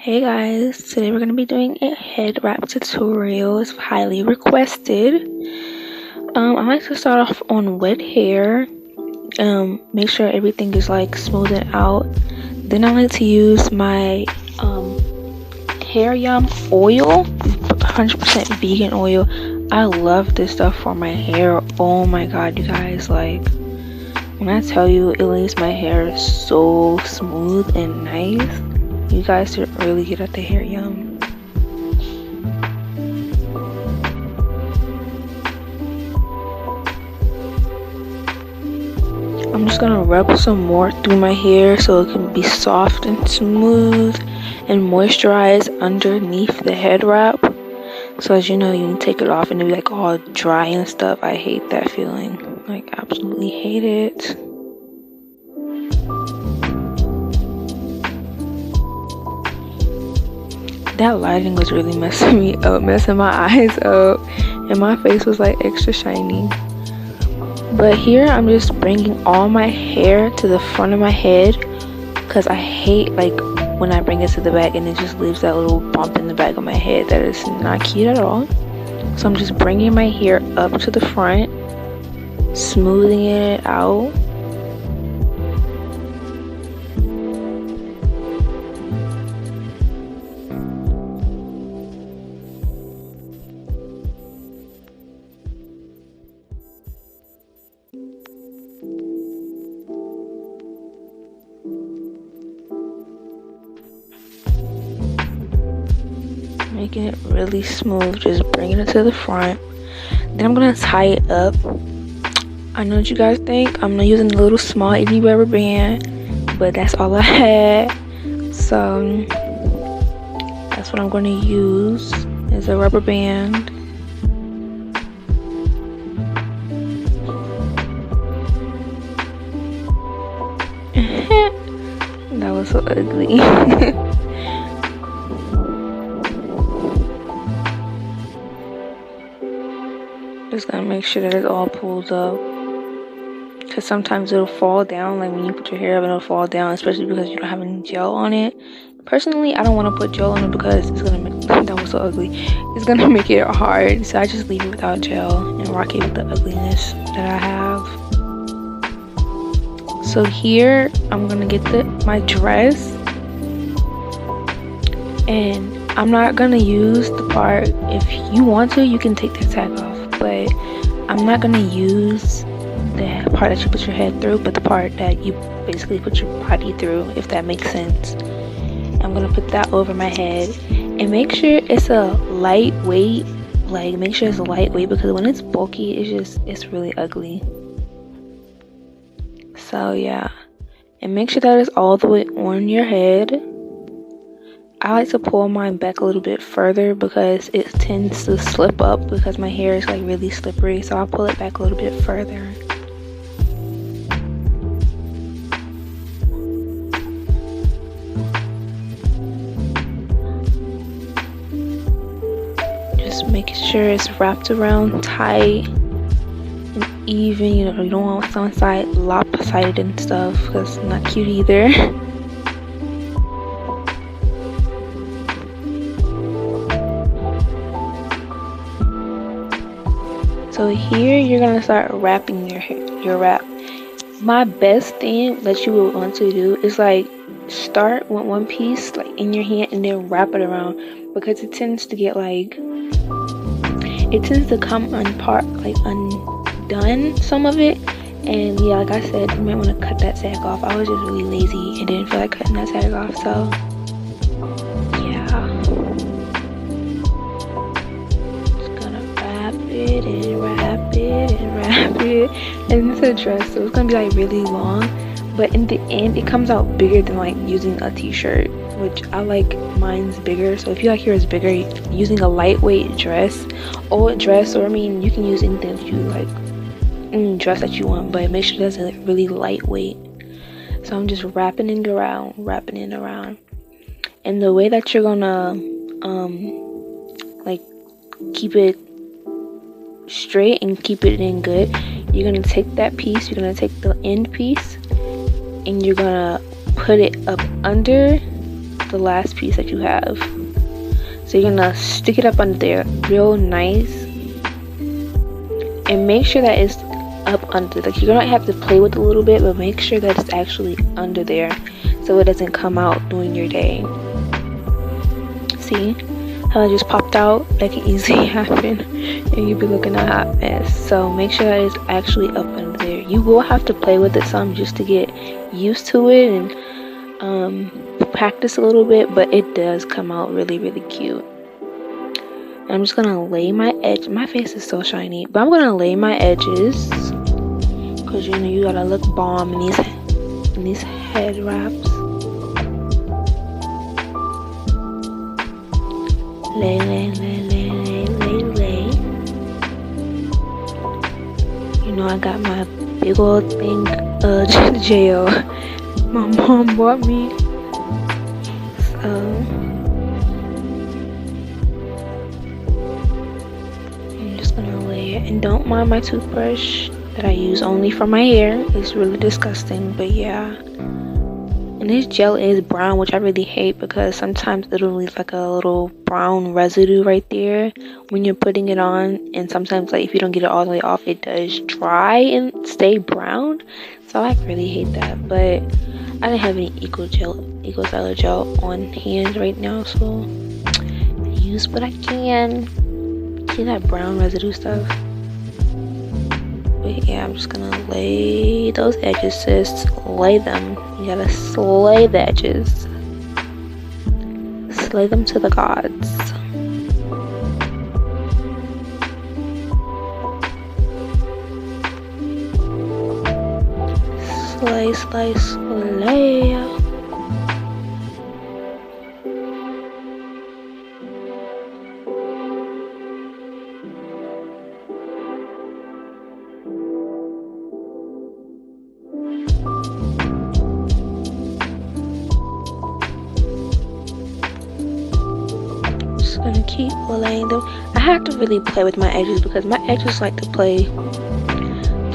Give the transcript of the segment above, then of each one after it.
Hey guys, today we're going to be doing a head wrap tutorial. It's highly requested. I like to start off on wet hair. Make sure everything is like smoothed out. Then I like to use my hair yum oil, 100% vegan oil. I love this stuff for my hair. Oh my god, you guys, like when I tell you it leaves my hair so smooth and nice. You guys should really get at the hair yum. I'm just gonna rub some more through my hair so it can be soft and smooth and moisturize underneath the head wrap. So as you know, you can take it off and it'll be like all dry and stuff. I hate that feeling. Like, absolutely hate it. That lighting was really messing me up, messing my eyes up, and my face was like extra shiny. But here I'm just bringing all my hair to the front of my head because I hate like when I bring it to the back and it just leaves that little bump in the back of my head. That is not cute at all. So I'm just bringing my hair up to the front, smoothing it out. Making it really smooth, just bringing it to the front. Then I'm gonna tie it up. I know what you guys think. I'm not using a little small itty rubber band, but that's all I had. So that's what I'm gonna use, is a rubber band. That was so ugly. Just gotta make sure that it's all pulled up, because sometimes it'll fall down. Like when you put your hair up, it'll fall down, especially because you don't have any gel on it. Personally, I don't want to put gel on it because it's gonna make that was so ugly. It's gonna make it hard, so I just leave it without gel and rock it with the ugliness that I have. So here I'm gonna get my dress, and I'm not gonna use the part. If you want to, you can take that tag off. But I'm not gonna use the part that you put your head through, but the part that you basically put your body through, if that makes sense. I'm gonna put that over my head and make sure it's a lightweight. Like, make sure it's a lightweight, because when it's bulky, it's really ugly. So yeah, and make sure that it's all the way on your head. I like to pull mine back a little bit further because it tends to slip up because my hair is like really slippery, so I'll pull it back a little bit further. Just making sure it's wrapped around tight and even. You know, you don't want one side lopsided and stuff because it's not cute either. So here you're gonna start wrapping your wrap. My best thing that you would want to do is like start with one piece like in your hand and then wrap it around, because it tends to get like, it tends to come undone, some of it. And yeah, like I said, you might want to cut that tag off. I was just really lazy and didn't feel like cutting that tag off, so yeah. It and wrap it and wrap it, and it's a dress, so it's gonna be like really long, but in the end it comes out bigger than like using a t-shirt, which I like mine's bigger. So if you like yours bigger, using a lightweight dress, or I mean, you can use anything that you like, dress that you want, but make sure that's like really lightweight. So I'm just wrapping it around, and the way that you're gonna like keep it straight and keep it in good, you're gonna take that piece, you're gonna take the end piece, and you're gonna put it up under the last piece that you have. So you're gonna stick it up under there real nice, and make sure that it's up under. Like, you're gonna have to play with it a little bit, but make sure that it's actually under there so it doesn't come out during your day. See how it just popped out? That can easily happen, and you'd be looking at a hot mess. So make sure that it's actually up under there. You will have to play with it some just to get used to it and practice a little bit, but it does come out really, really cute. And I'm just gonna lay my edge. My face is so shiny, but I'm gonna lay my edges because you know you gotta look bomb in these head wraps. Lay. You know I got my big old thing gel my mom bought me. So I'm just gonna lay it, and don't mind my toothbrush that I use only for my hair. It's really disgusting, but yeah. And this gel is brown, which I really hate because sometimes it'll leave like a little brown residue right there when you're putting it on, and sometimes like if you don't get it all the way off, it does dry and stay brown. So I really hate that, but I didn't have any Eco Styler gel on hand right now, so I use what I can. See that brown residue stuff? But yeah, I'm just gonna lay those edges, sis. Lay them. You gotta slay the edges. Slay them to the gods. Slay, slay, slay. Just gonna keep laying them. I have to really play with my edges because my edges like to play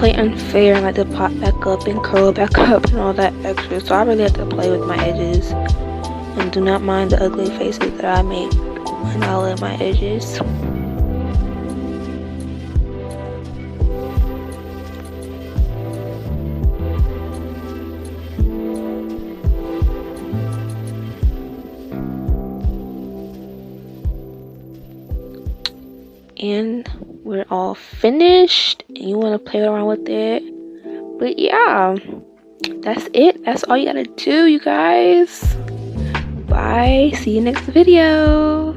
unfair and like to pop back up and curl back up and all that extra. So I really have to play with my edges, and do not mind the ugly faces that I make when I lay my edges. And we're all finished, and you want to play around with it. But yeah, that's it. That's all you gotta do, you guys. Bye. See you next video.